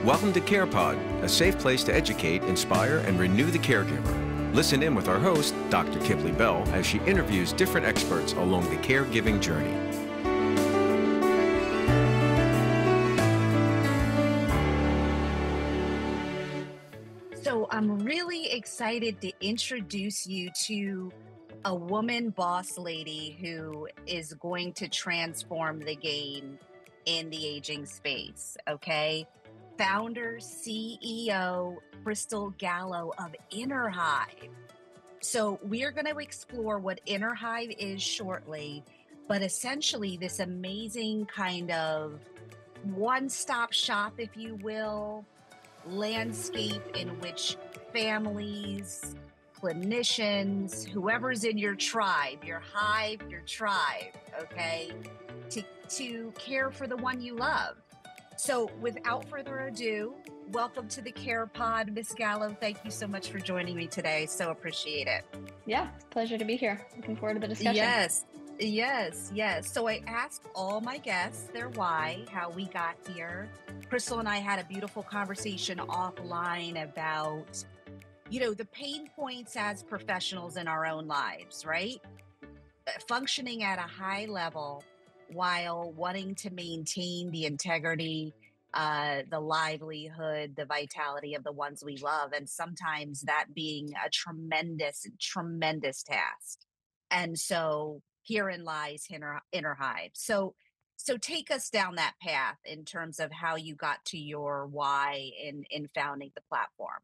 Welcome to CarePOD, a safe place to educate, inspire, and renew the caregiver. Listen in with our host, Dr. Kiplee Bell, as she interviews different experts along the caregiving journey. So I'm really excited to introduce you to a woman boss lady who is going to transform the game in the aging space, okay? Founder, CEO, Crystal Gallo of InnerHive. So we're going to explore what InnerHive is shortly, but essentially this amazing kind of one-stop shop, if you will, landscape in which families, clinicians, whoever's in your tribe, your hive, your tribe, okay, to care for the one you love. So without further ado, welcome to the CarePOD, Miss Gallo. Thank you so much for joining me today. So appreciate it. Yeah, it's a pleasure to be here. Looking forward to the discussion. Yes. So I asked all my guests their why, how we got here. Crystal and I had a beautiful conversation offline about, the pain points as professionals in our own lives, right? Functioning at a high level while wanting to maintain the integrity, the livelihood, the vitality of the ones we love. And sometimes that being a tremendous, tremendous task. And so herein lies InnerHive. So take us down that path in terms of how you got to your why in founding the platform.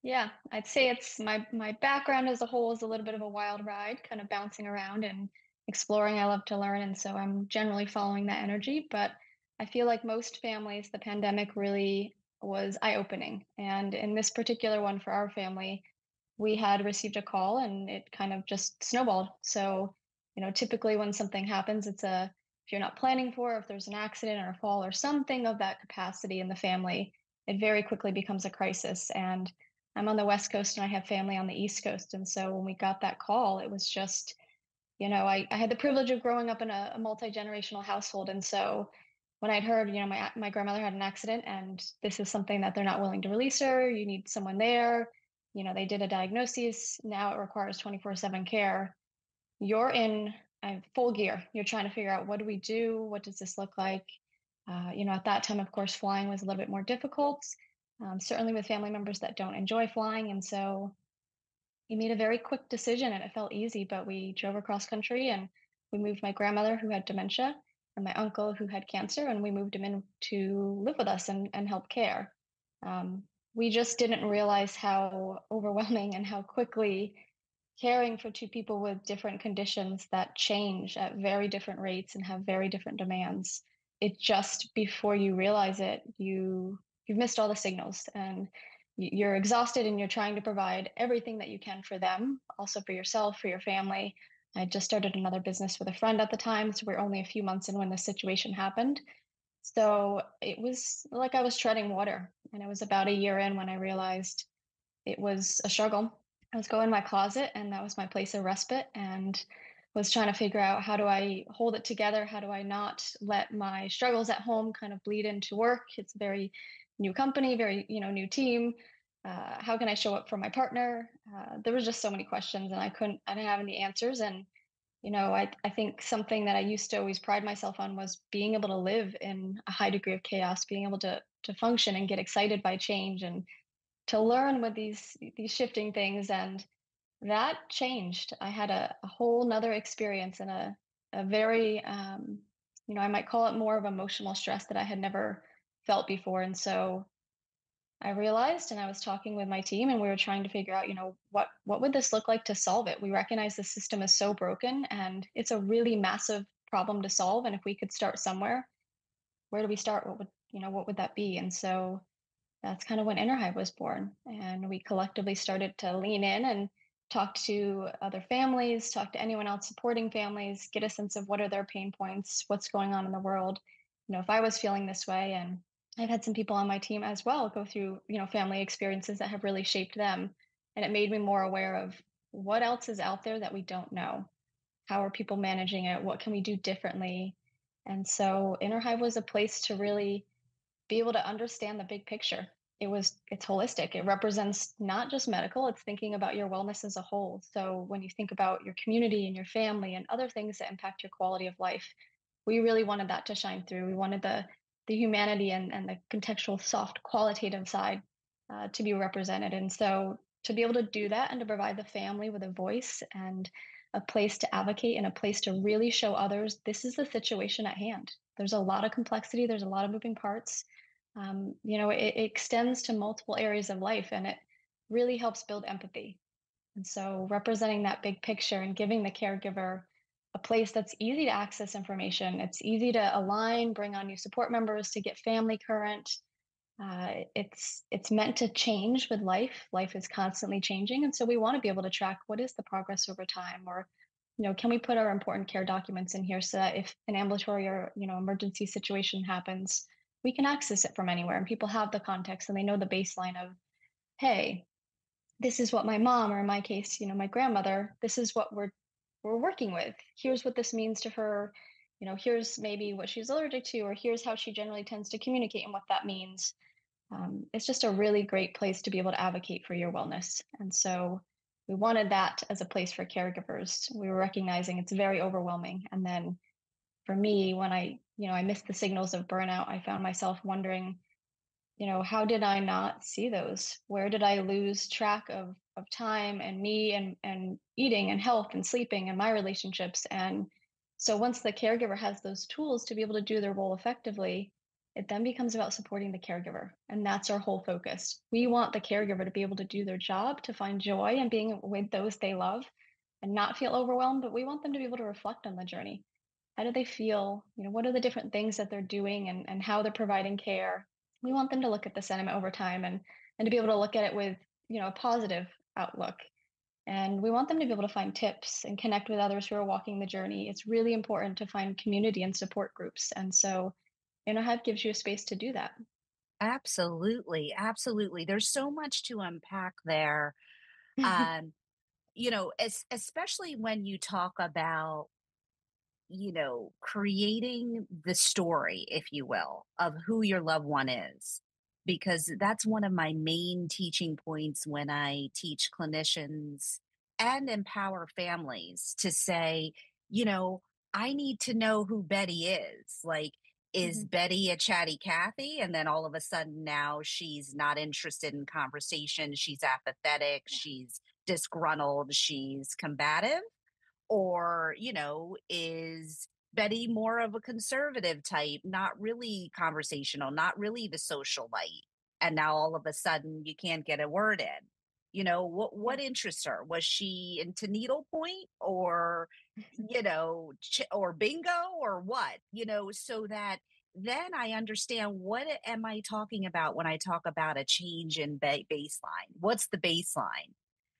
Yeah, I'd say it's my background as a whole is a little bit of a wild ride, kind of bouncing around and exploring. I love to learn, and so I'm generally following that energy. But I feel like most families, the pandemic really was eye-opening. And in this particular one for our family, we had received a call and it kind of just snowballed. So, typically when something happens, if you're not planning for, if there's an accident or a fall or something of that capacity in the family, it very quickly becomes a crisis. And I'm on the West Coast and I have family on the East Coast. And so when we got that call, it was just, I had the privilege of growing up in a multi-generational household. And so when I'd heard, my grandmother had an accident and this is something that they're not willing to release her, you need someone there. They did a diagnosis. Now it requires 24/7 care. You're in full gear. You're trying to figure out, what do we do? What does this look like? At that time, of course, flying was a little bit more difficult, certainly with family members that don't enjoy flying. And so we made a very quick decision and it felt easy, but we drove across country and we moved my grandmother who had dementia and my uncle who had cancer, and we moved him in to live with us and help care. We just didn't realize how overwhelming and how quickly caring for two people with different conditions that change at very different rates and have very different demands. It just, before you realize it, you've missed all the signals and you're exhausted and you're trying to provide everything that you can for them, also for yourself, for your family. I just started another business with a friend at the time, so we're only a few months in when the situation happened. So it was like I was treading water, and it was about a year in when I realized it was a struggle. I was going in my closet and that was my place of respite, and was trying to figure out, how do I hold it together? How do I not let my struggles at home kind of bleed into work? It's a very new company, very, new team. How can I show up for my partner? There was just so many questions and I didn't have any answers. And, I think something that I used to always pride myself on was being able to live in a high degree of chaos, being able to function and get excited by change and to learn with these shifting things. And that changed. I had a whole nother experience and a very, I might call it more of emotional stress that I had never felt before. And so I realized, and I was talking with my team and we were trying to figure out, what would this look like to solve it? We recognize the system is so broken and it's a really massive problem to solve. And if we could start somewhere, where do we start? What would that be? And so that's kind of when InnerHive was born. And we collectively started to lean in and talk to other families, talk to anyone else supporting families, get a sense of what are their pain points, what's going on in the world. If I was feeling this way, and I've had some people on my team as well go through, family experiences that have really shaped them. And it made me more aware of what else is out there that we don't know. How are people managing it? What can we do differently? And so InnerHive was a place to really be able to understand the big picture. It's holistic. It represents not just medical, it's thinking about your wellness as a whole. So when you think about your community and your family and other things that impact your quality of life, we really wanted that to shine through. We wanted the humanity and the contextual, soft, qualitative side to be represented. And so to be able to do that and to provide the family with a voice and a place to advocate and a place to really show others this is the situation at hand. There's a lot of complexity, there's a lot of moving parts. It extends to multiple areas of life and it really helps build empathy. And so representing that big picture and giving the caregiver a place that's easy to access information, it's easy to align, bring on new support members to get family current. It's meant to change with life. Life is constantly changing, and so we want to be able to track what is the progress over time, or can we put our important care documents in here so that if an ambulatory or emergency situation happens, we can access it from anywhere, and people have the context and they know the baseline of, hey, this is what my mom, or in my case, my grandmother, this is what we're working with. Here's what this means to her. Here's maybe what she's allergic to, or here's how she generally tends to communicate and what that means. It's just a really great place to be able to advocate for your wellness. And so we wanted that as a place for caregivers. We were recognizing it's very overwhelming. And then for me, when I missed the signals of burnout, I found myself wondering, how did I not see those? Where did I lose track of time and me and eating and health and sleeping and my relationships? And so once the caregiver has those tools to be able to do their role effectively, it then becomes about supporting the caregiver. And that's our whole focus. We want the caregiver to be able to do their job, to find joy in being with those they love and not feel overwhelmed, but we want them to be able to reflect on the journey. How do they feel? What are the different things that they're doing and how they're providing care? We want them to look at the sentiment over time and to be able to look at it with, a positive outlook. And we want them to be able to find tips and connect with others who are walking the journey. It's really important to find community and support groups. And so InnerHive gives you a space to do that. Absolutely, absolutely. There's so much to unpack there. Um, especially when you talk about, creating the story, if you will, of who your loved one is. Because that's one of my main teaching points when I teach clinicians and empower families to say, I need to know who Betty is. Like, is Mhm. Betty a chatty Cathy? And then all of a sudden now she's not interested in conversation. She's apathetic. Yeah. She's disgruntled. She's combative. Or, is Betty more of a conservative type, not really conversational, not really the socialite? And now all of a sudden you can't get a word in. What Yeah. interests her? Was she into needlepoint or, or bingo or what? So that then I understand what am I talking about when I talk about a change in baseline? What's the baseline?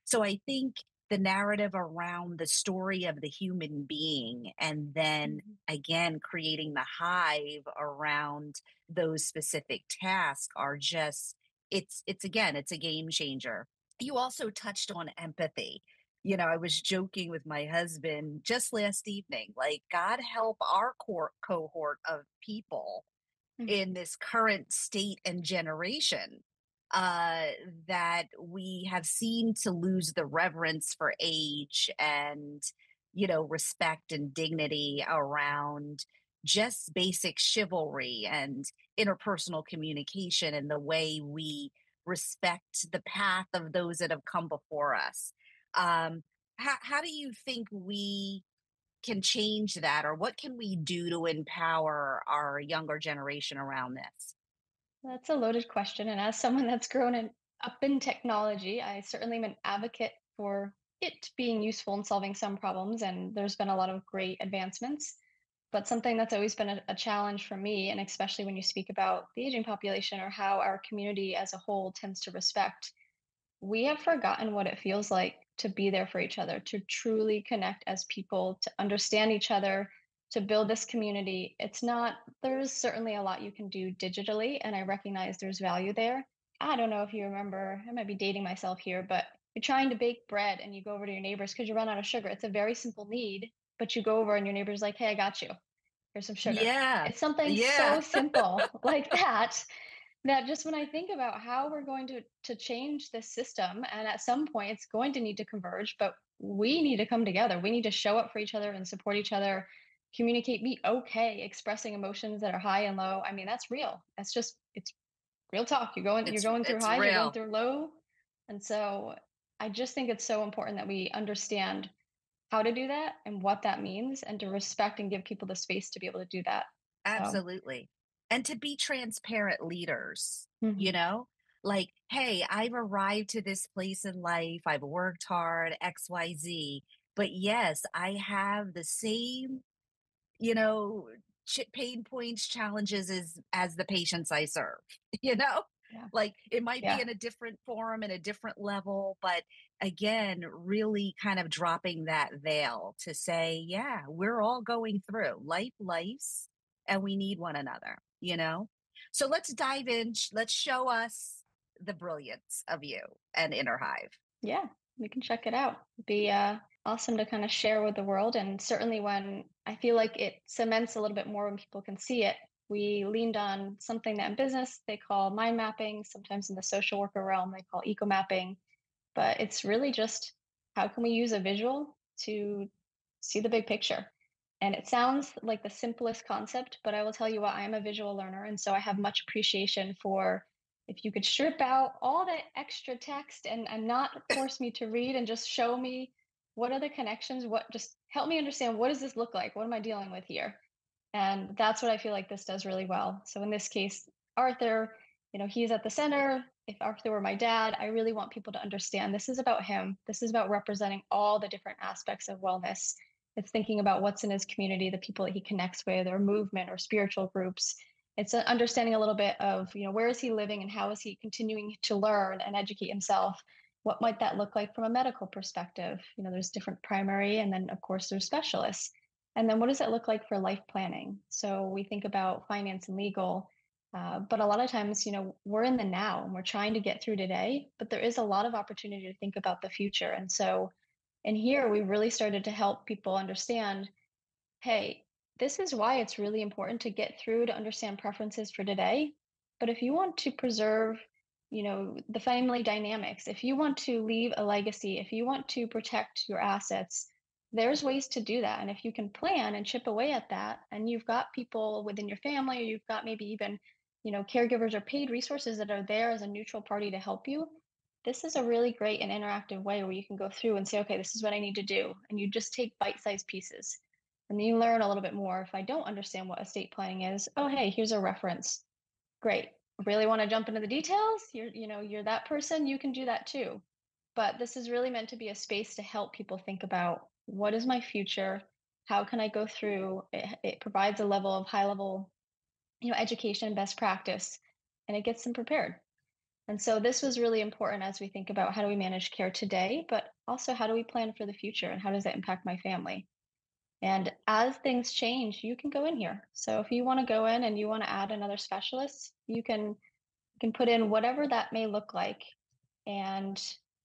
So I think the narrative around the story of the human being and then Mhm. again creating the hive around those specific tasks are just it's a game changer. You also touched on empathy. I was joking with my husband just last evening, like, God help our cohort of people Mhm. in this current state and generation, uh, that we have seemed to lose the reverence for age and, respect and dignity around just basic chivalry and interpersonal communication and the way we respect the path of those that have come before us. Um, how do you think we can change that, or what can we do to empower our younger generation around this? That's a loaded question. And as someone that's up in technology, I certainly am an advocate for it being useful in solving some problems. And there's been a lot of great advancements. But something that's always been a challenge for me, and especially when you speak about the aging population or how our community as a whole tends to respect, we have forgotten what it feels like to be there for each other, to truly connect as people, to understand each other, to build this community. It's not, there's certainly a lot you can do digitally, and I recognize there's value there. I don't know if you remember, I might be dating myself here, but you're trying to bake bread and you go over to your neighbors because you run out of sugar. It's a very simple need, but you go over and your neighbor's like, hey, I got you. here's some sugar. Yeah. It's something Yeah. so simple like that, that just when I think about how we're going to change this system, and at some point it's going to need to converge, but we need to come together. We need to show up for each other and support each other, communicate, be okay expressing emotions that are high and low. I mean, that's real. That's just it's real talk. You're going through It's highs, you're going real. through low. And so I just think it's so important that we understand how to do that and what that means, and to respect and give people the space to be able to do that. So, Absolutely. And to be transparent leaders, you mhm. know, like, hey, I've arrived to this place in life. I've worked hard, XYZ. But yes, I have the same, you know, pain points, challenges as the patients I serve, you know? Yeah. Like it might be Yeah. in a different form and a different level, but again, really kind of dropping that veil to say, yeah, we're all going through life's, and we need one another, you know? So let's dive in. Let's show us the brilliance of you and InnerHive. Yeah. We can check it out. It'd be awesome to kind of share with the world. And certainly when I feel like it cements a little bit more when people can see it, we leaned on something that in business they call mind mapping, sometimes in the social worker realm they call eco mapping. But it's really just how can we use a visual to see the big picture? And it sounds like the simplest concept, but I will tell you what, I'm a visual learner. And so I have much appreciation for if you could strip out all the extra text and not force me to read and just show me what are the connections, what just help me understand what does this look like? What am I dealing with here? And that's what I feel like this does really well. So in this case, Arthur, he's at the center. If Arthur were my dad, I really want people to understand this is about him. This is about representing all the different aspects of wellness. It's thinking about what's in his community, the people that he connects with, or movement or spiritual groups. It's understanding a little bit of, where is he living and how is he continuing to learn and educate himself? What might that look like from a medical perspective? There's different primary, and then of course there's specialists. And then what does it look like for life planning? So we think about finance and legal, but a lot of times, we're in the now and we're trying to get through today, but there is a lot of opportunity to think about the future. And so in here, we really started to help people understand, hey, this is why it's really important to get through to understand preferences for today. But if you want to preserve, the family dynamics, if you want to leave a legacy, if you want to protect your assets, there's ways to do that. And if you can plan and chip away at that, and you've got people within your family, or you've got maybe even, caregivers or paid resources that are there as a neutral party to help you, this is a really great and interactive way where you can go through and say, okay, this is what I need to do. And you just take bite-sized pieces. And then you learn a little bit more. If I don't understand what estate planning is, oh, hey, here's a reference. Great. Really want to jump into the details? You're that person, you can do that too. But this is really meant to be a space to help people think about what is my future? How can I go through? It provides a level of high level, education, best practice, and it gets them prepared. And so this was really important as we think about how do we manage care today, but also how do we plan for the future and how does that impact my family? And as things change, you can go in here. So if you want to go in and you want to add another specialist, you can put in whatever that may look like, and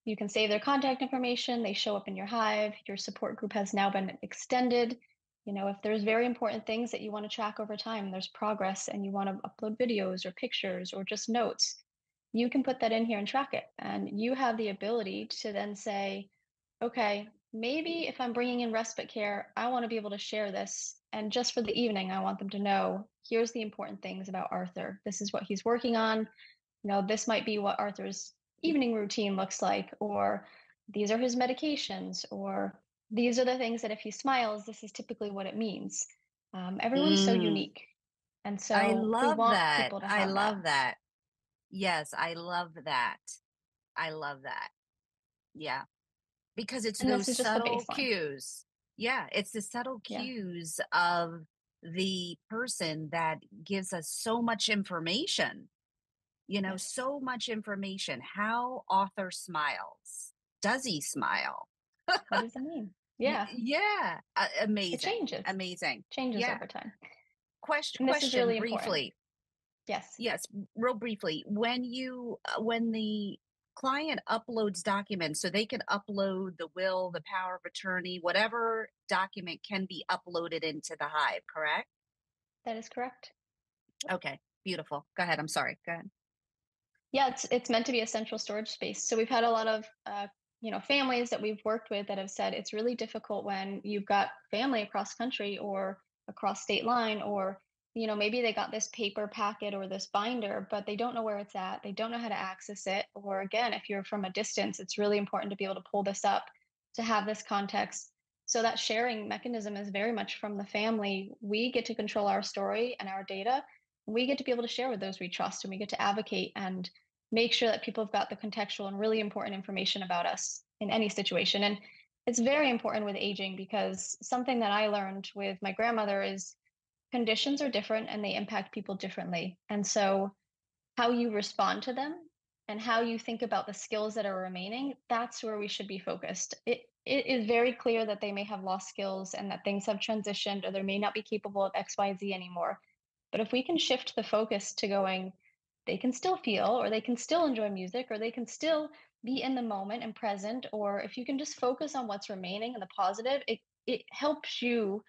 you can save their contact information. They show up in your hive. Your support group has now been extended. If there's very important things that you want to track over time, there's progress, and you want to upload videos or pictures or just notes, you can put that in here and track it. And you have the ability to then say, okay, maybe if I'm bringing in respite care, I want to be able to share this. And just for the evening, I want them to know, here's the important things about Arthur. This is what he's working on. This might be what Arthur's evening routine looks like, or these are his medications, or these are the things that if he smiles, this is typically what it means. Everyone's so Mm, unique. And I so we love want that. people to I have that. love that. Yes, I love that. I love that. Yeah, because it's And those this is just the subtle baseline. cues. Yeah, it's the subtle Yeah. cues of the person that gives us so much information, Yes. so much information. How author smiles. Does he smile? What does it mean? Yeah. Yeah, It amazing. changes. Amazing. Changes Yeah. over time. Question And this is question really important. briefly. Yes. Yes, real briefly. When the client uploads documents, so they can upload the will, the power of attorney, whatever document can be uploaded into the Hive, correct? That is correct. Okay, beautiful. Go ahead. I'm sorry. Go ahead. Yeah, it's meant to be a central storage space. So we've had a lot of families that we've worked with that have said it's really difficult when you've got family across country or across state line, or maybe they got this paper packet or this binder, but they don't know where it's at. They don't know how to access it. Or again, if you're from a distance, it's really important to be able to pull this up to have this context. So that sharing mechanism is very much from the family. We get to control our story and our data. We get to be able to share with those we trust, and we get to advocate and make sure that people have got the contextual and really important information about us in any situation. And it's very important with aging, because something that I learned with my grandmother is conditions are different and they impact people differently. And so how you respond to them and how you think about the skills that are remaining, that's where we should be focused. It is very clear that they may have lost skills and that things have transitioned, or they may not be capable of XYZ anymore. But if we can shift the focus to going, they can still feel, or they can still enjoy music, or they can still be in the moment and present, or if you can just focus on what's remaining and the positive, it helps you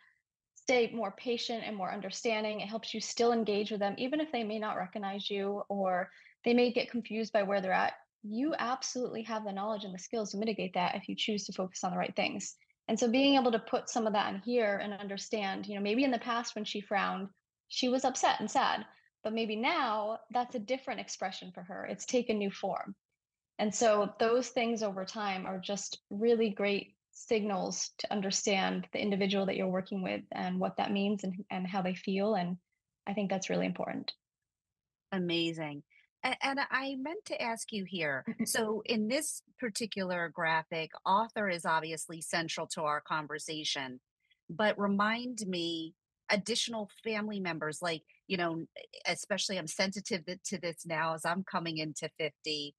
stay more patient and more understanding. It helps you still engage with them, even if they may not recognize you or they may get confused by where they're at. You absolutely have the knowledge and the skills to mitigate that if you choose to focus on the right things. And so being able to put some of that in here and understand, maybe in the past when she frowned, she was upset and sad, but maybe now that's a different expression for her. It's taken new form. And so those things over time are just really great signals to understand the individual that you're working with and what that means, and how they feel. And I think that's really important. Amazing. And I meant to ask you here. So, in this particular graphic, author is obviously central to our conversation, but remind me additional family members, like, especially I'm sensitive to this now as I'm coming into 50.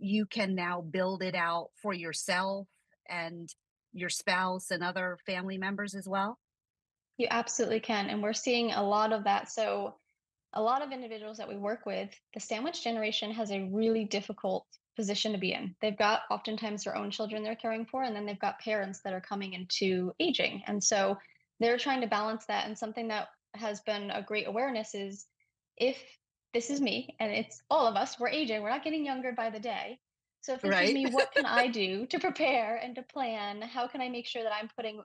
You can now build it out for yourself and your spouse and other family members as well. You absolutely can. And we're seeing a lot of that. So a lot of individuals that we work with, the sandwich generation has a really difficult position to be in. They've got oftentimes their own children they're caring for, and then they've got parents that are coming into aging. And so they're trying to balance that. And something that has been a great awareness is, if this is me and it's all of us, we're aging, we're not getting younger by the day. So if this is Right. me, what can I do to prepare and to plan? How can I make sure that I'm putting,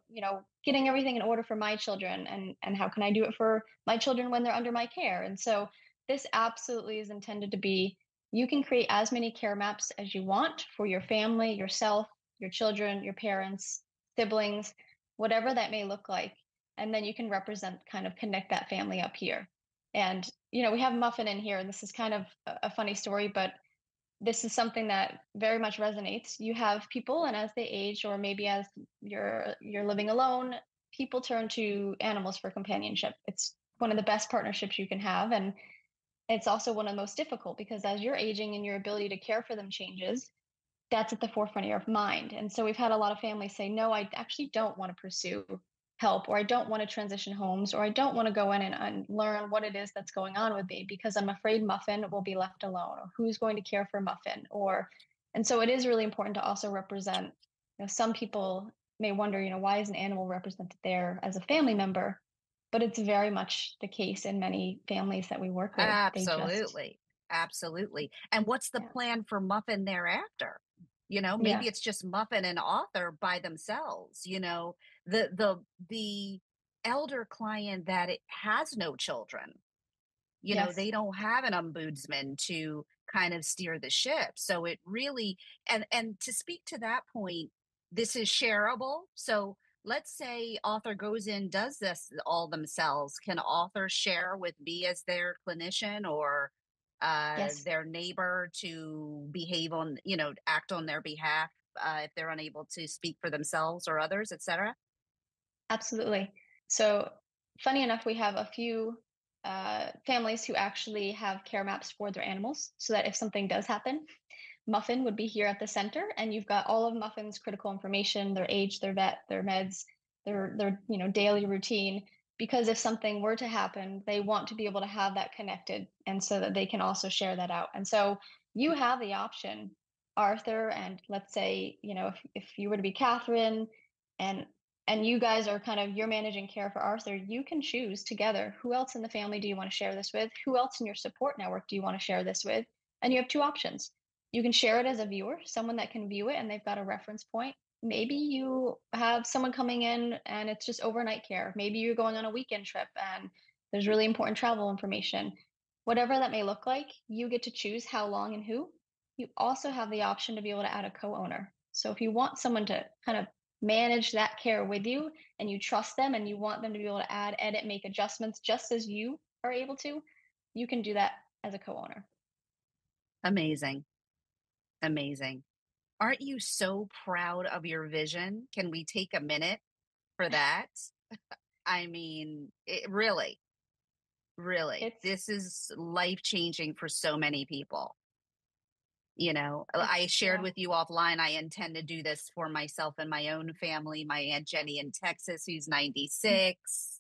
getting everything in order for my children, and how can I do it for my children when they're under my care? And so this absolutely is intended to be, you can create as many care maps as you want for your family, yourself, your children, your parents, siblings, whatever that may look like. And then you can kind of connect that family up here. And, we have Muffin in here, and this is kind of a funny story, but this is something that very much resonates. You have people, and as they age, or maybe as you're living alone, people turn to animals for companionship. It's one of the best partnerships you can have, and it's also one of the most difficult, because as you're aging and your ability to care for them changes, that's at the forefront of your mind. And so we've had a lot of families say, no, I actually don't want to pursue help, or I don't want to transition homes, or I don't want to go in and learn what it is that's going on with me, because I'm afraid Muffin will be left alone, or who's going to care for Muffin. And so it is really important to also represent, some people may wonder, why is an animal represented there as a family member? But it's very much the case in many families that we work with. They just, Absolutely. Absolutely. And what's the yeah, plan for Muffin thereafter? yeah, Maybe it's just Muffin and author by themselves. The elder client that it has no children, yes. they don't have an ombudsman to kind of steer the ship. So it really, and to speak to that point, this is shareable. So let's say author goes in, does this all themselves. Can author share with me as their clinician or Yes, their neighbor to behave on, act on their behalf if they're unable to speak for themselves or others, etc.? absolutely. So, funny enough, we have a few families who actually have care maps for their animals, so that if something does happen, Muffin would be here at the center, and you've got all of Muffin's critical information, their age, their vet, their meds, their daily routine. Because if something were to happen, they want to be able to have that connected, and so that they can also share that out. And so you have the option, Arthur, and let's say if you were to be Catherine, and and you guys are you're managing care for Arthur, you can choose together who else in the family do you want to share this with? Who else in your support network do you want to share this with? And you have two options. You can share it as a viewer, someone that can view it and they've got a reference point. Maybe you have someone coming in and it's just overnight care. Maybe you're going on a weekend trip and there's really important travel information. Whatever that may look like, you get to choose how long and who. You also have the option to be able to add a co-owner. So if you want someone to kind of manage that care with you and you trust them and you want them to be able to add, edit, make adjustments just as you are able to, you can do that as a co-owner. Amazing. Amazing. Aren't you so proud of your vision? Can we take a minute for that? I mean, really, this is life-changing for so many people. You know, I shared with you offline, I intend to do this for myself and my own family. My Aunt Jenny in Texas, who's 96.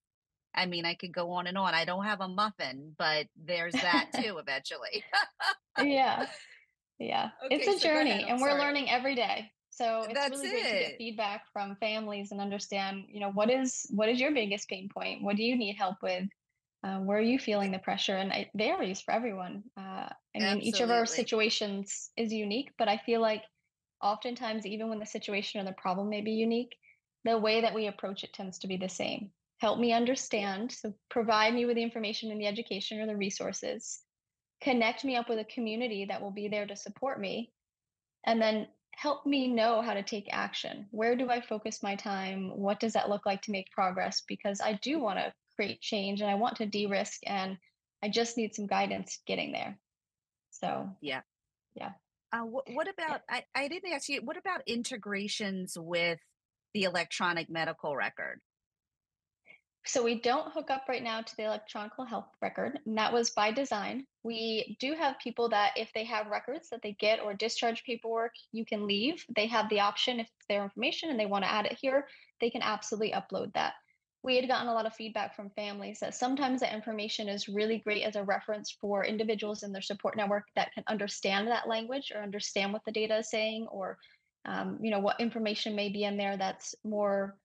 I mean, I could go on and on. I don't have a muffin, but there's that too eventually. Yeah. Okay, It's a journey and we're sorry. learning every day. So it's That's really great to get feedback from families and understand, what is your biggest pain point? What do you need help with? Where are you feeling the pressure? And it varies for everyone. I mean, each of our situations is unique, but I feel like oftentimes, even when the situation or the problem may be unique, the way that we approach it tends to be the same. Help me understand. So provide me with the information and the education or the resources. Connect me up with a community that will be there to support me. And then help me know how to take action. Where do I focus my time? What does that look like to make progress? Because I do want to create change and I want to de-risk and I just need some guidance getting there. So yeah. What about, Yeah. I didn't ask you, what about integrations with the electronic medical record? So we don't hook up right now to the electronic health record, and that was by design. We do have people that if they have records that they get or discharge paperwork, you can leave. They have the option if it's their information and they want to add it here, they can absolutely upload that. We had gotten a lot of feedback from families that sometimes that information is really great as a reference for individuals in their support network that can understand that language or understand what the data is saying or what information may be in there that's more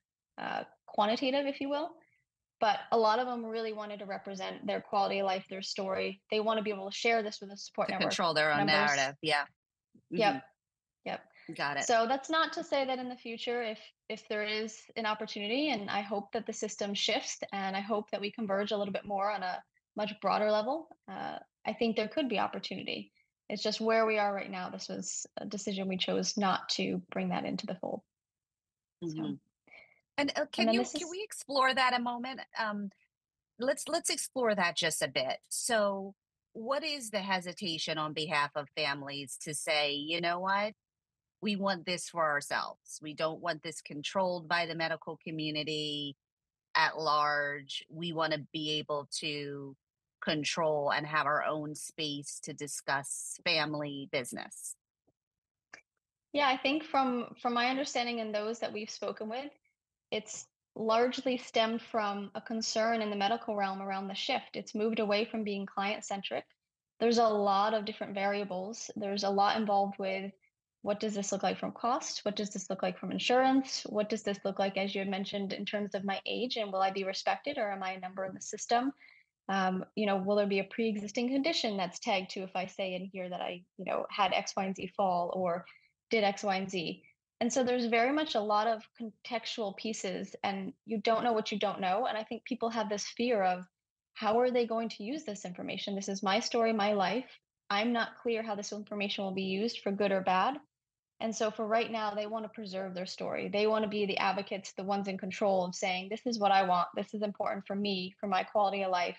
quantitative, if you will. But a lot of them really wanted to represent their quality of life, their story. They want to be able to share this with a support To network. control their own narrative. Yeah. Mm-hmm. Yep. Got it. So that's not to say that in the future, if there is an opportunity, and I hope that the system shifts and I hope that we converge a little bit more on a much broader level, I think there could be opportunity. It's just where we are right now. This was a decision we chose not to bring that into the fold. Mm-hmm. So. And can we explore that a moment? Let's explore that just a bit. So what is the hesitation on behalf of families to say, you know what, we want this for ourselves. We don't want this controlled by the medical community at large. We want to be able to control and have our own space to discuss family business. Yeah, I think from my understanding and those that we've spoken with, it's largely stemmed from a concern in the medical realm around the shift. It's moved away from being client-centric. There's a lot of different variables. There's a lot involved with what does this look like from cost? What does this look like from insurance? What does this look like, as you had mentioned, in terms of my age? And will I be respected or am I a number in the system? Will there be a pre-existing condition that's tagged to if I say in here that I, had X, Y, and Z fall or did X, Y, and Z? And so there's very much a lot of contextual pieces and you don't know what you don't know. And I think people have this fear of how are they going to use this information? This is my story, my life. I'm not clear how this information will be used for good or bad. And so for right now, they want to preserve their story. They want to be the advocates, the ones in control of saying, this is what I want. This is important for me, for my quality of life.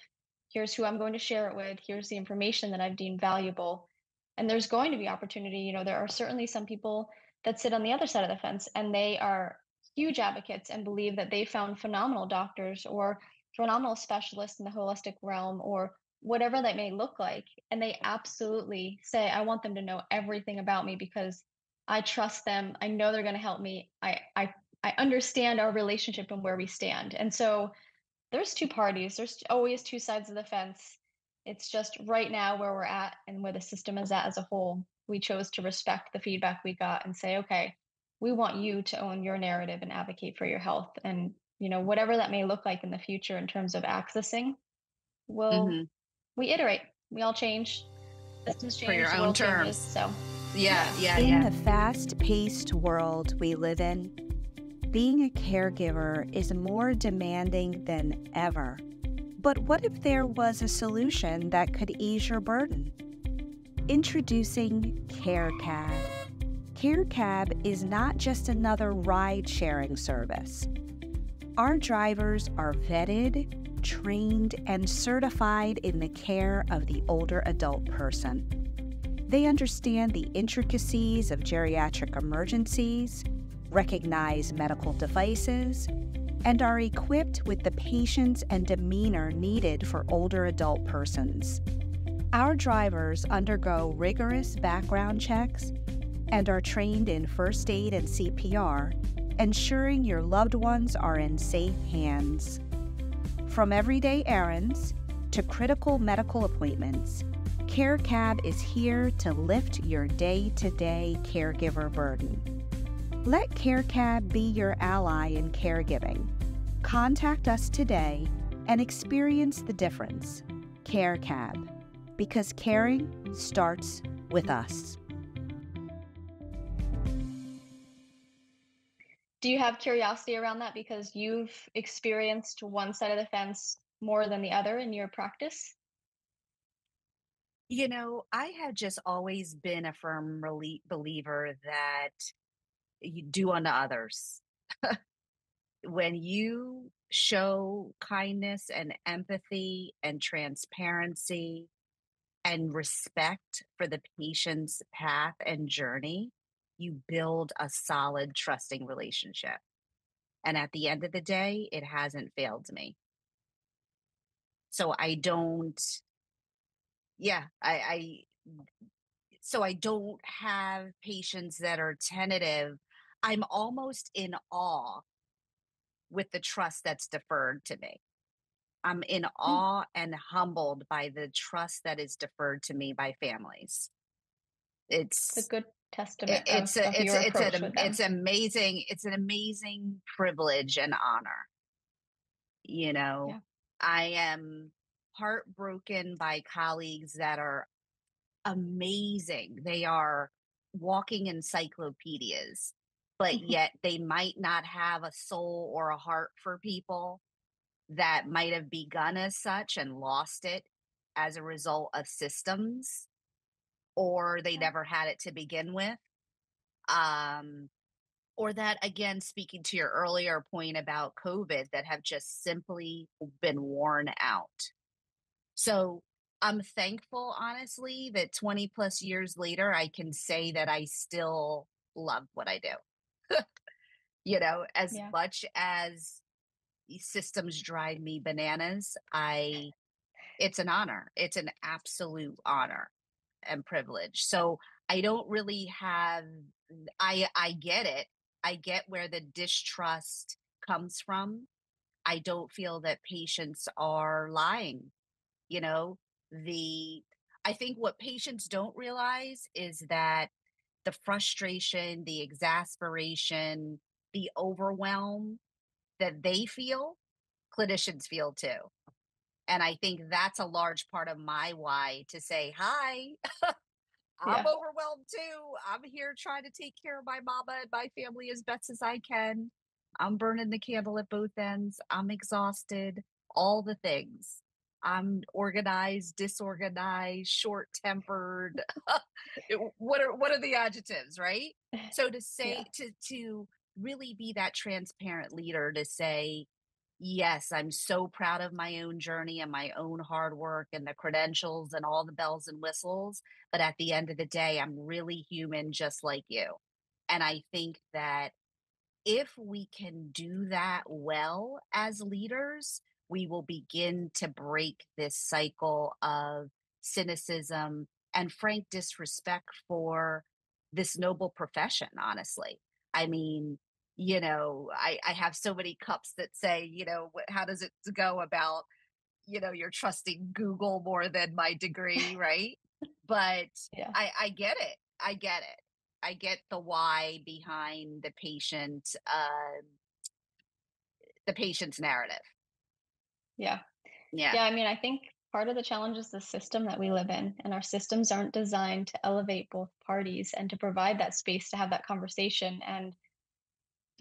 Here's who I'm going to share it with. Here's the information that I've deemed valuable. And there's going to be opportunity. There are certainly some people that sit on the other side of the fence and they are huge advocates and believe that they found phenomenal doctors or phenomenal specialists in the holistic realm or whatever that may look like. And they absolutely say, I want them to know everything about me because I trust them. I know they're going to help me. I understand our relationship and where we stand. And so there's two parties. There's always two sides of the fence. It's just right now where we're at and where the system is at as a whole. We chose to respect the feedback we got and say, okay, we want you to own your narrative and advocate for your health. And, whatever that may look like in the future in terms of accessing, Hmm. we iterate, we all change, systems For change, your the own world changes. terms. So, Yeah, yeah. yeah, In yeah. the fast-paced world we live in, being a caregiver is more demanding than ever. But what if there was a solution that could ease your burden? Introducing CareCab. CareCab is not just another ride-sharing service. Our drivers are vetted, trained, and certified in the care of the older adult person. They understand the intricacies of geriatric emergencies, recognize medical devices, and are equipped with the patience and demeanor needed for older adult persons. Our drivers undergo rigorous background checks and are trained in first aid and CPR, ensuring your loved ones are in safe hands. From everyday errands to critical medical appointments, CareCab is here to lift your day-to-day caregiver burden. Let CareCab be your ally in caregiving. Contact us today and experience the difference. CareCab, because caring starts with us. Do you have curiosity around that because you've experienced one side of the fence more than the other in your practice? I have just always been a firm believer that you do unto others. When you show kindness and empathy and transparency and respect for the patient's path and journey, you build a solid, trusting relationship. And at the end of the day, it hasn't failed me. So I don't, yeah, so I don't have patients that are tentative. I'm almost in awe with the trust that's deferred to me. I'm in Hmm, awe and humbled by the trust that is deferred to me by families. it's a It's good it- testament it's a of it's your a- approach with them. it's an amazing privilege and honor. You know, Yeah. I am heartbroken by colleagues that are amazing. They are walking encyclopedias, but yet they might not have a soul or a heart for people, that might have begun as such and lost it as a result of systems, or they Yeah. never had it to begin with. Um, or that, again, speaking to your earlier point about COVID, that have just simply been worn out. So I'm thankful, honestly, that 20 plus years later, I can say that I still love what I do. As Yeah. much as these systems drive me bananas, it's an honor. It's an absolute honor and privilege. So I don't really have, I get it. I get where the distrust comes from. I don't feel that patients are lying. You know, the, I think what patients don't realize is that the frustration, the exasperation, the overwhelm that they feel, clinicians feel too. And I think that's a large part of my why to say, hi, I'm Yeah. overwhelmed too. I'm here trying to take care of my mama and my family as best as I can. I'm burning the candle at both ends. I'm exhausted, all the things. I'm organized, disorganized, short tempered. What are the adjectives, right? So to say Yeah. to really be that transparent leader, to say, yes, I'm so proud of my own journey and my own hard work and the credentials and all the bells and whistles. But at the end of the day, I'm really human, just like you. And I think that if we can do that well as leaders, we will begin to break this cycle of cynicism and frank disrespect for this noble profession, honestly. I mean, I have so many cups that say, how does it go about, you're trusting Google more than my degree, right? But Yeah. I get it. I get it. I get the why behind the patient's narrative. Yeah. Yeah. Yeah. I mean, I think part of the challenge is the system that we live in, and our systems aren't designed to elevate both parties and to provide that space to have that conversation. And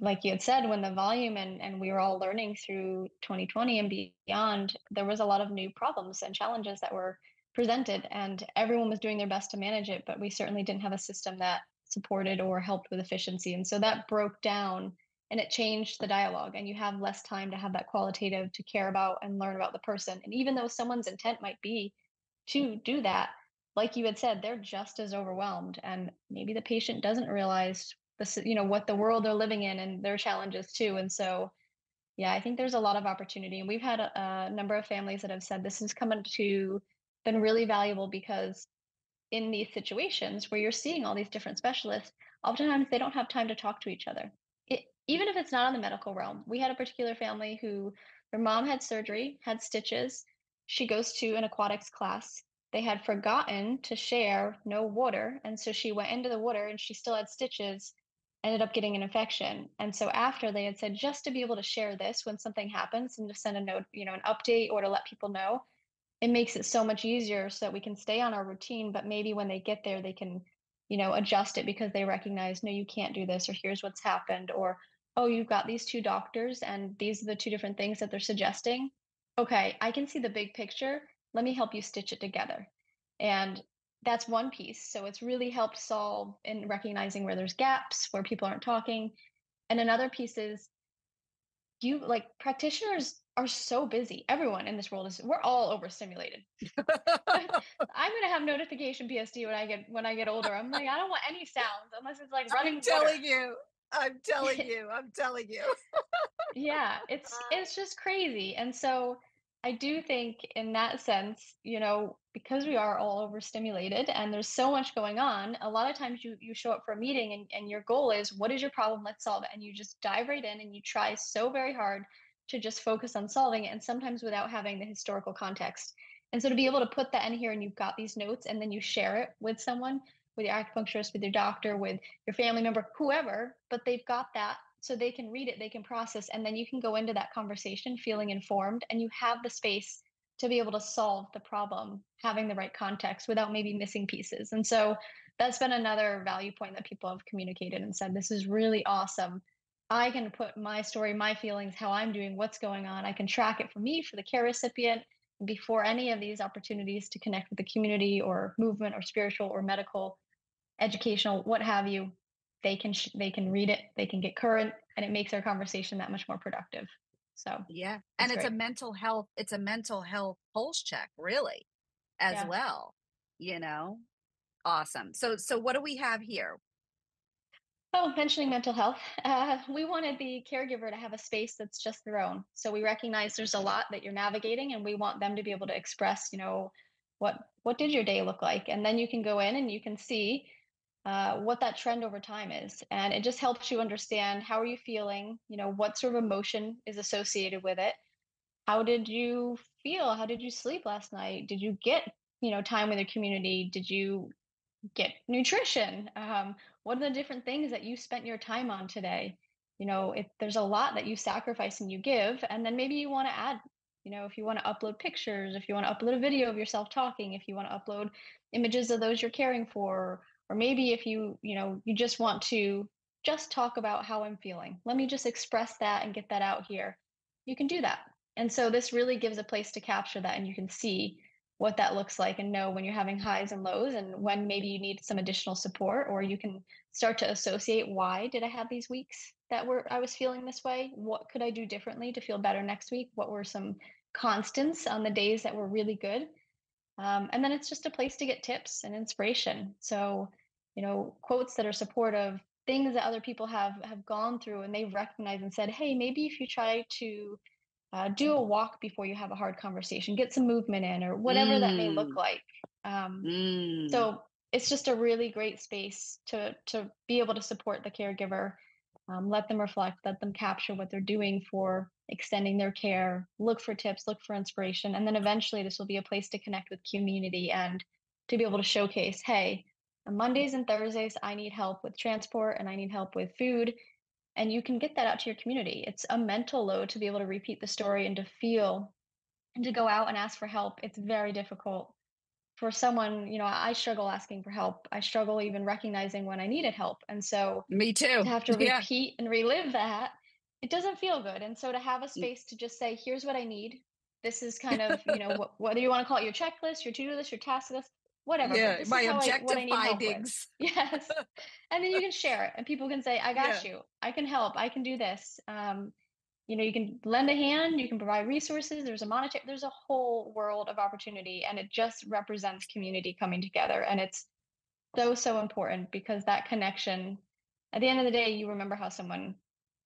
like you had said, when the volume and we were all learning through 2020 and beyond, there was a lot of new problems and challenges that were presented, and everyone was doing their best to manage it, but we certainly didn't have a system that supported or helped with efficiency. And so that broke down and it changed the dialogue, and you have less time to have that qualitative to care about and learn about the person. And even though someone's intent might be to do that, like you had said, they're just as overwhelmed, and maybe the patient doesn't realize what the world they're living in and their challenges too. And so, yeah, I think there's a lot of opportunity, and we've had a number of families that have said this has been really valuable, because in these situations where you're seeing all these different specialists, oftentimes they don't have time to talk to each other. Even if it's not in the medical realm. We had a particular family who their mom had surgery, had stitches. She goes to an aquatics class. They had forgotten to share no water. And so she went into the water and she still had stitches, ended up getting an infection. And so after they had said, just to be able to share this when something happens and to send a note, an update, or to let people know, it makes it so much easier so that we can stay on our routine, but maybe when they get there, they can, adjust it because they recognize, no, you can't do this, or here's what's happened, or, oh, you've got these two doctors and these are the two different things that they're suggesting. Okay, I can see the big picture. Let me help you stitch it together. And that's one piece. So it's really helped solve in recognizing where there's gaps, where people aren't talking. And another piece is practitioners are so busy. Everyone in this world we're all overstimulated. I'm gonna have notification PSD when I get older. I'm like, I don't want any sounds unless it's like running I'm telling you. I'm telling you. Yeah, it's just crazy. And so I do think in that sense, because we are all overstimulated and there's so much going on, a lot of times you show up for a meeting and your goal is, what is your problem? Let's solve it. And you just dive right in and you try so very hard to just focus on solving it, and sometimes without having the historical context. And so to be able to put that in here, and you've got these notes, and then you share it with someone, with your acupuncturist, with your doctor, with your family member, whoever, but they've got that so they can read it, they can process, and then you can go into that conversation feeling informed, and you have the space to be able to solve the problem, having the right context without maybe missing pieces. And so that's been another value point that people have communicated and said, this is really awesome. I can put my story, my feelings, how I'm doing, what's going on. I can track it for me, for the care recipient, before any of these opportunities to connect with the community or movement or spiritual or medical, educational, what have you. They can read it, they can get current, and it makes our conversation that much more productive. So yeah, and it's a mental health pulse check, really, as well. Awesome. So what do we have here? Oh, mentioning mental health, we wanted the caregiver to have a space that's just their own. So we recognize there's a lot that you're navigating, and we want them to be able to express, what did your day look like? And then you can go in and you can see what that trend over time is. And it just helps you understand, how are you feeling? What sort of emotion is associated with it? How did you feel? How did you sleep last night? Did you get, time with your community? Did you get nutrition? What are the different things that you spent your time on today? If there's a lot that you sacrifice and you give, and then maybe you want to add, if you want to upload pictures, if you want to upload a video of yourself talking, if you want to upload images of those you're caring for, or maybe if you just want to just talk about how I'm feeling. Let me just express that and get that out here. You can do that. And so this really gives a place to capture that, and you can see what that looks like and know when you're having highs and lows, and when maybe you need some additional support, or you can start to associate, why did I have these weeks that I was feeling this way? What could I do differently to feel better next week? What were some constants on the days that were really good? And then it's just a place to get tips and inspiration. So, quotes that are supportive, things that other people have gone through and they've recognized and said, hey, maybe if you try to do a walk before you have a hard conversation, get some movement in, or whatever that may look like. So it's just a really great space to be able to support the caregiver, let them reflect, let them capture what they're doing for extending their care, look for tips, look for inspiration. And then eventually this will be a place to connect with community and to be able to showcase, hey, On Mondays and Thursdays, I need help with transport and I need help with food. And you can get that out to your community. It's a mental load to be able to repeat the story and to feel and to go out and ask for help. It's very difficult for someone, I struggle asking for help. I struggle even recognizing when I needed help. And so Me too. to have to Yeah. repeat and relive that, it doesn't feel good. And so to have a space to just say, here's what I need. This is kind of, whether you want to call it your checklist, your to-do list, your task list, whatever, but Yeah. this My is what objective I need help with. findings. Yes. And then you can share it and people can say, I got Yeah. you. I can help. I can do this. You can lend a hand, you can provide resources, there's a whole world of opportunity, and it just represents community coming together. And it's so important because that connection, at the end of the day, you remember how someone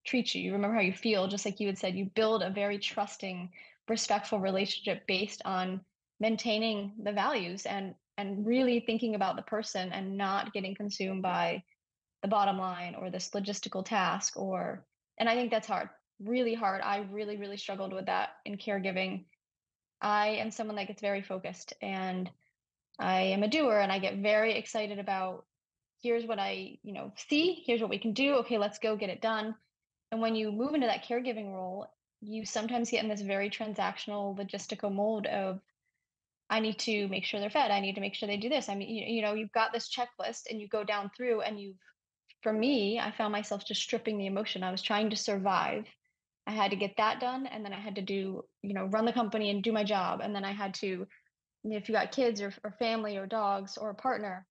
treats you, you remember how you feel, just like you had said, you build a very trusting, respectful relationship based on maintaining the values and really thinking about the person and not getting consumed by the bottom line or this logistical task. And I think that's hard, really hard. I really, really struggled with that in caregiving. I am someone that gets very focused and I am a doer and I get very excited about here's what I, see, here's what we can do. Okay, let's go get it done. And when you move into that caregiving role, you sometimes get in this very transactional, logistical mode of I need to make sure they're fed. I need to make sure they do this. I mean, you've got this checklist and you go down through and for me, I found myself just stripping the emotion. I was trying to survive. I had to get that done. And then I had to do, run the company and do my job. And then I had to, if you got kids or family or dogs or a partner,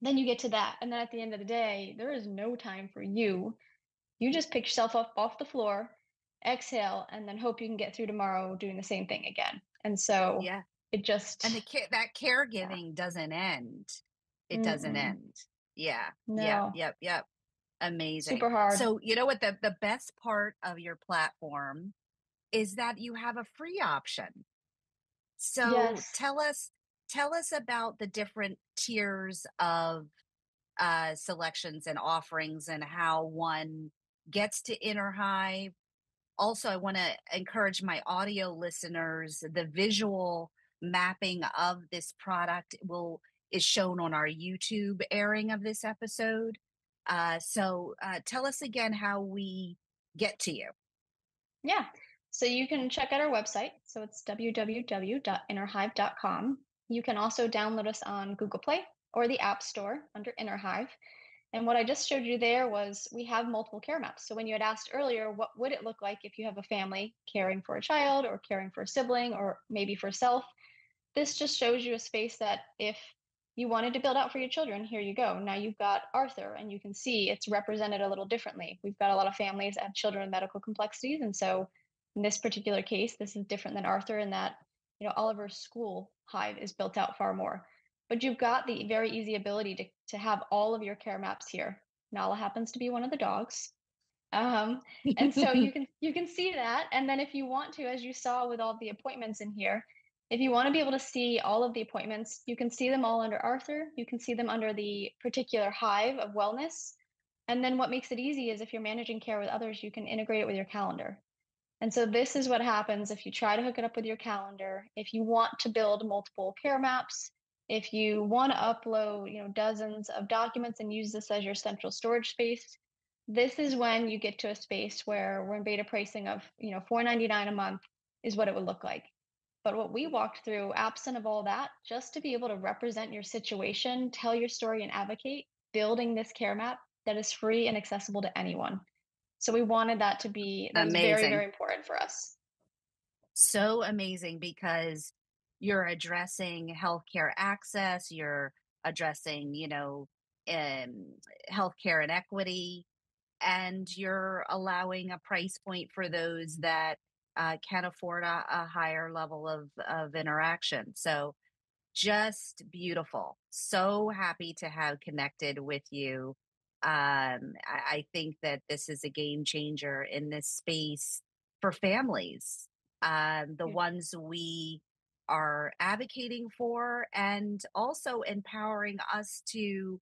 then you get to that. And then at the end of the day, there is no time for you. You just pick yourself up off the floor, exhale, and then hope you can get through tomorrow doing the same thing again. And so Yeah. it just, And that caregiving doesn't end. It doesn't end. Yeah. No. Yep. Amazing. Super hard. So you know what the best part of your platform is that you have a free option. So Yes. tell us about the different tiers of selections and offerings and how one gets to InnerHive. Also, I want to encourage my audio listeners, the visual mapping of this product is shown on our YouTube airing of this episode. So tell us again how we get to you. Yeah. So you can check out our website. So it's www.innerhive.com. You can also download us on Google Play or the App Store under InnerHive. And what I just showed you there was we have multiple care maps. So when you had asked earlier, what would it look like if you have a family caring for a child or caring for a sibling or maybe for self? This just shows you a space that if you wanted to build out for your children, here you go. Now you've got Arthur, and you can see it's represented a little differently. We've got a lot of families that have children with medical complexities. And so in this particular case, this is different than Arthur in that, Oliver's school hive is built out far more. But you've got the very easy ability to have all of your care maps here. Nala happens to be one of the dogs. And so you can see that. And then if you want to, as you saw with all the appointments in here, if you want to be able to see all of the appointments, you can see them all under Arthur. You can see them under the particular hive of wellness. And then what makes it easy is if you're managing care with others, you can integrate it with your calendar. And so this is what happens if you try to hook it up with your calendar. If you want to build multiple care maps, if you want to upload, dozens of documents and use this as your central storage space, this is when you get to a space where we're in beta pricing of, $4.99 a month is what it would look like. But what we walked through, absent of all that, just to be able to represent your situation, tell your story and advocate, building this care map that is free and accessible to anyone. So we wanted that to be, that was very, very important for us. So amazing because you're addressing healthcare access, you're addressing, healthcare inequity, and you're allowing a price point for those that can afford a higher level of interaction. So just beautiful. So happy to have connected with you. I think that this is a game changer in this space for families, the ones we are advocating for, and also empowering us to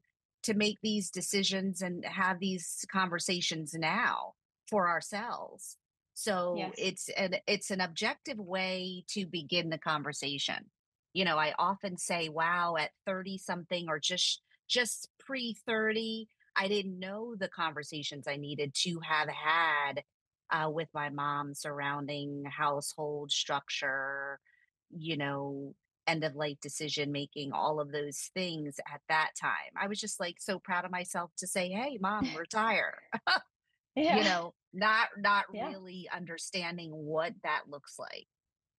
make these decisions and have these conversations now for ourselves. So Yes. it's an objective way to begin the conversation. I often say, wow, at 30 something or just just pre-30, I didn't know the conversations I needed to have had with my mom surrounding household structure, you know, end of life decision making, all of those things at that time. I was just like so proud of myself to say, "Hey, mom, retire." Yeah. Not Yeah. really understanding what that looks like.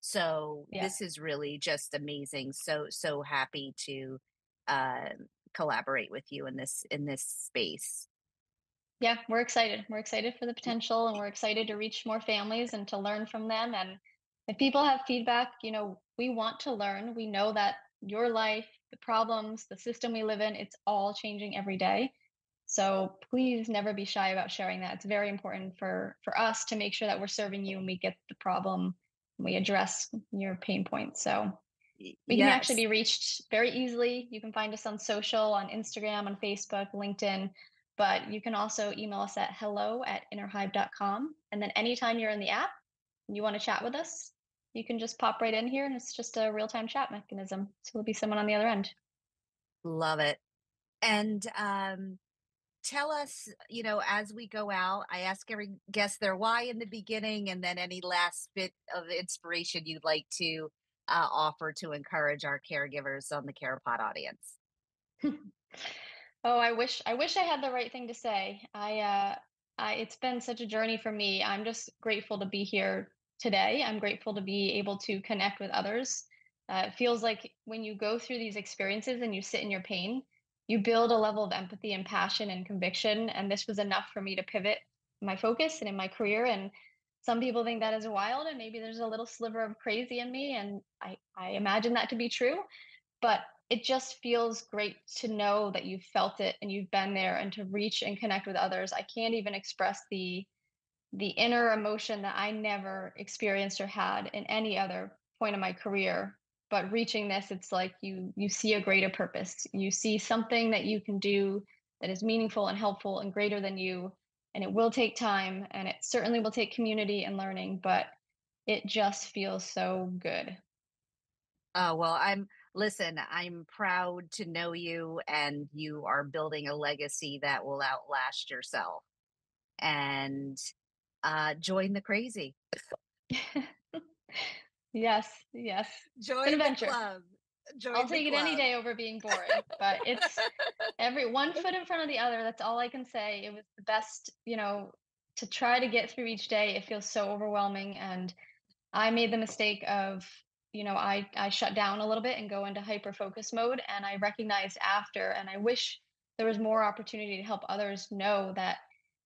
So Yeah. this is really just amazing. So happy to uh, collaborate with you in this space. Yeah, we're excited. We're excited for the potential and we're excited to reach more families and to learn from them. And if people have feedback, we want to learn. We know that your life, the problems, the system we live in, it's all changing every day. So please never be shy about sharing that. It's very important for us to make sure that we're serving you and we get the problem and we address your pain points. So we can actually Yes. be reached very easily. You can find us on social, on Instagram, on Facebook, LinkedIn, but you can also email us at hello@innerhive.com. And then anytime you're in the app and you want to chat with us, you can just pop right in here and it's just a real-time chat mechanism. So there'll be someone on the other end. Love it. And tell us, as we go out, I ask every guest their why in the beginning, and then any last bit of inspiration you'd like to offer to encourage our caregivers on the CarePOD audience. Oh, I wish I had the right thing to say. It's been such a journey for me. I'm just grateful to be here today. I'm grateful to be able to connect with others. It feels like when you go through these experiences and you sit in your pain, you build a level of empathy and passion and conviction. And this was enough for me to pivot my focus and in my career. And some people think that is wild, and maybe there's a little sliver of crazy in me. And I imagine that to be true. But it just feels great to know that you've felt it and you've been there and to reach and connect with others. I can't even express the inner emotion that I never experienced or had in any other point of my career. But reaching this, it's like you see a greater purpose. You see something that you can do that is meaningful and helpful and greater than you. And it will take time and it certainly will take community and learning, but it just feels so good. Oh, well, listen, I'm proud to know you, and you are building a legacy that will outlast yourself. And join the crazy. Yes, yes. It's an Join the adventure. club. I'll Join the take it any club. day over being boring, but it's every one foot in front of the other. That's all I can say. It was the best, to try to get through each day. It feels so overwhelming. And I made the mistake of, I shut down a little bit and go into hyper focus mode. And I recognized after, and I wish there was more opportunity to help others know that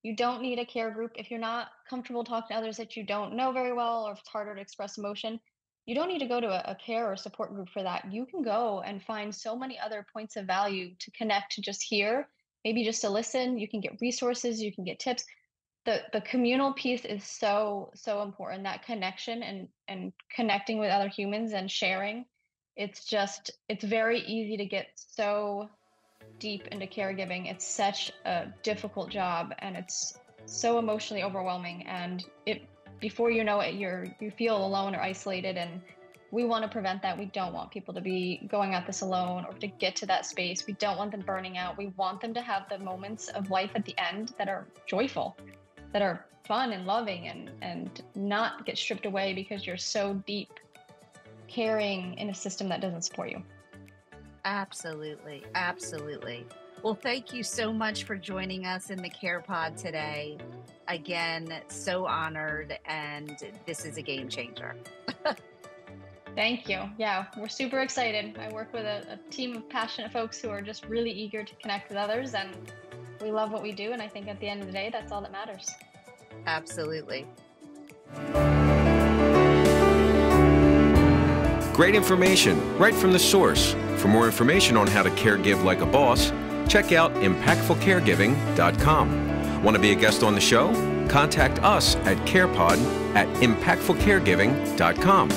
you don't need a care group. If you're not comfortable talking to others that you don't know very well, or if it's harder to express emotion, you don't need to go to a care or support group for that. You can go and find so many other points of value to connect, to just hear, maybe just to listen. You can get resources, you can get tips. The communal piece is so important, that connection and connecting with other humans and sharing. It's very easy to get so deep into caregiving. It's such a difficult job and it's so emotionally overwhelming, and it before you know it, you feel alone or isolated, and we want to prevent that. We don't want people to be going at this alone or to get to that space. We don't want them burning out. We want them to have the moments of life at the end that are joyful, that are fun and loving, and not get stripped away because you're so deep caring in a system that doesn't support you. Absolutely. Absolutely. Well, thank you so much for joining us in the CarePOD today. Again, so honored, and this is a game changer. Thank you. Yeah, we're super excited. I work with a team of passionate folks who are just really eager to connect with others, and we love what we do. And I think at the end of the day, that's all that matters. Absolutely. Great information right from the source. For more information on how to caregive like a boss, check out impactfulcaregiving.com. Want to be a guest on the show? Contact us at CarePOD at impactfulcaregiving.com.